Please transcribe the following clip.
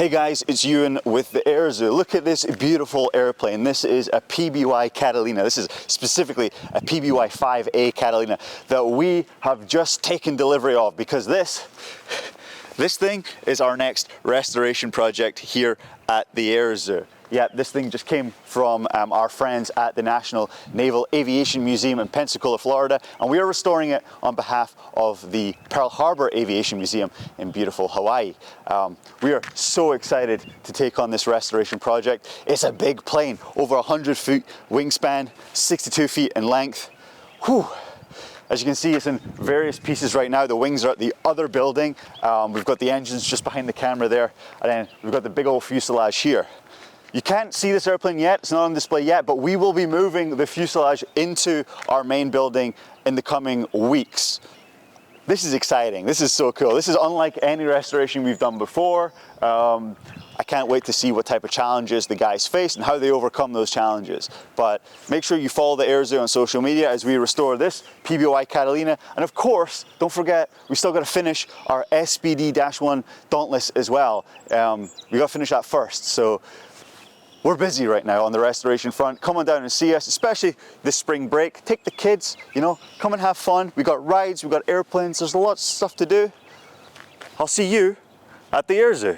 Hey guys, it's Ewan with the Air Zoo. Look at this beautiful airplane. This is a PBY Catalina. This is specifically a PBY-5A Catalina that we have just taken delivery of, because this thing is our next restoration project here at the Air Zoo. Yeah, this thing just came from our friends at the National Naval Aviation Museum in Pensacola, Florida, and we are restoring it on behalf of the Pearl Harbor Aviation Museum in beautiful Hawaii. We are so excited to take on this restoration project. It's a big plane, over 100-foot wingspan, 62 feet in length. Whew. As you can see, it's in various pieces right now. The wings are at the other building. We've got the engines just behind the camera there, and then we've got the big old fuselage here. You can't see this airplane yet, it's not on display yet, but we will be moving the fuselage into our main building in the coming weeks. This is exciting, this is so cool. This is unlike any restoration we've done before. I can't wait to see what type of challenges the guys face and how they overcome those challenges. But make sure you follow the Air Zoo on social media as we restore this PBY Catalina. And of course, don't forget, we still got to finish our SPD-1 Dauntless as well. We got to finish that first. So we're busy right now on the restoration front. Come on down and see us, especially this spring break. Take the kids, come and have fun. We got rides, we got airplanes, there's lots of stuff to do. I'll see you at the Air Zoo.